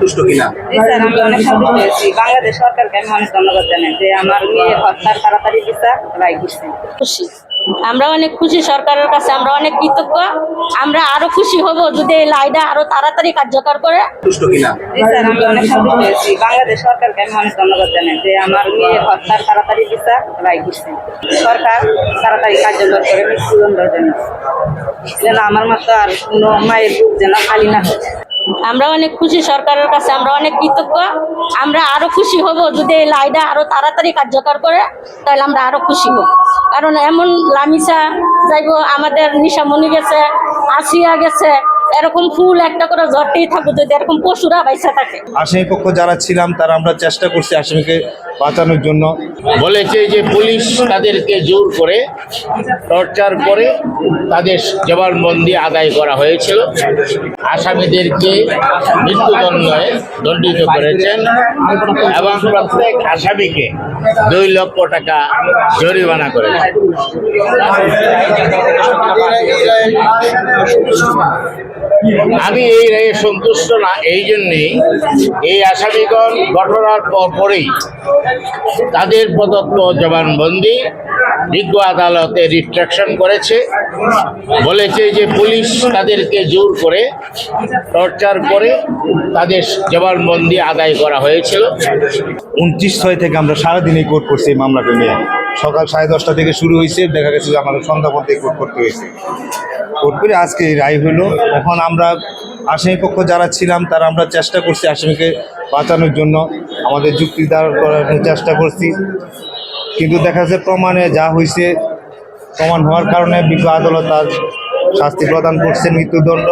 সন্তুষ্ট কিনা? স্যার, আমি অনেক সন্তুষ্ট হয়েছি। বাংলাদেশ সরকারকে আমি অনেক ধন্যবাদ জানাই যে আমার মেয়ে হত্যার তাড়াতাড়ি বিচার রায় দিচ্ছে। খুশি, আমরা অনেক খুশি। সরকারের কাছে আমরা অনেক কৃতজ্ঞ। আমরা আরো খুশি হব যদি এই রায়টা আরো তাড়াতাড়ি কার্যকর করে। সন্তুষ্ট কিনা? স্যার, আমি অনেক সন্তুষ্ট হয়েছি। বাংলাদেশ সরকারকে আমি অনেক ধন্যবাদ জানাই যে আমার মেয়ে হত্যার তাড়াতাড়ি বিচার রায় দিচ্ছে। সরকার তাড়াতাড়ি কার্যকর করে মৃত্যুদণ্ডের জন্য যেন আমার মতো আর কোনো মায়ের বুক যেন খালি না হয়। আমরা অনেক খুশি। সরকারের কাছে আমরা অনেক কৃতজ্ঞ। আমরা আরো খুশি হব যদি এই রায়টা আরো তাড়াতাড়ি কার্যকর করে, তাহলে আমরা আরো খুশি হব। কারণ এমন লামিসা যাইব, আমাদের নিশামণি গেছে, আসিয়া গেছে, এরকম ফুল একটা করে ঝরতেই থাকবো যদি এরকম পশুরা বাইসা থাকে। আসামি পক্ষ যারা ছিলাম তারা আমরা চেষ্টা করছি আসামিকে বাঁচানোর জন্য। বলেছে যে পুলিশ তাদেরকে জোর করে টর্চার করে তাদের জবানবন্দি আদায় করা হয়েছিল। আসামিদেরকে মৃত্যুদণ্ডে দণ্ডিত করেছেন এবং প্রত্যেক আসামিকে 2 লক্ষ টাকা জরিমানা করেছেন। আমি এই রায়ে সন্তুষ্ট না, এই জন্যেই এই আসামিগণ ঘটনার পরেই তাদের প্রদত্ত জবানবন্দি বিজ্ঞ আদালতে রিট্রাকশন করেছে। বলেছে যে পুলিশ তাদেরকে জোর করে টর্চার করে তাদের জবানবন্দি আদায় করা হয়েছিল। 29/6 থেকে আমরা সারাদিনই কোর্ট করছি এই মামলাটা নিয়ে। সকাল 10:30 থেকে শুরু হয়েছে, দেখা গেছে যে আমাদের সন্ধ্যা পর্যন্ত কোর্ট করতে হয়েছে। কোর্ট করে আজকে এই রায় হলো। এখন আমরা আসামি পক্ষ যারা ছিলাম তারা আমরা চেষ্টা করছি আসামিকে বাঁচানোর জন্য, আমাদের যুক্তি দাঁড় করানোর চেষ্টা করছি। কিন্তু দেখা যাচ্ছে প্রমাণে যা হয়েছে, প্রমাণ হওয়ার কারণে বিজ্ঞ আদালত তার শাস্তি প্রদান করছে মৃত্যুদণ্ড।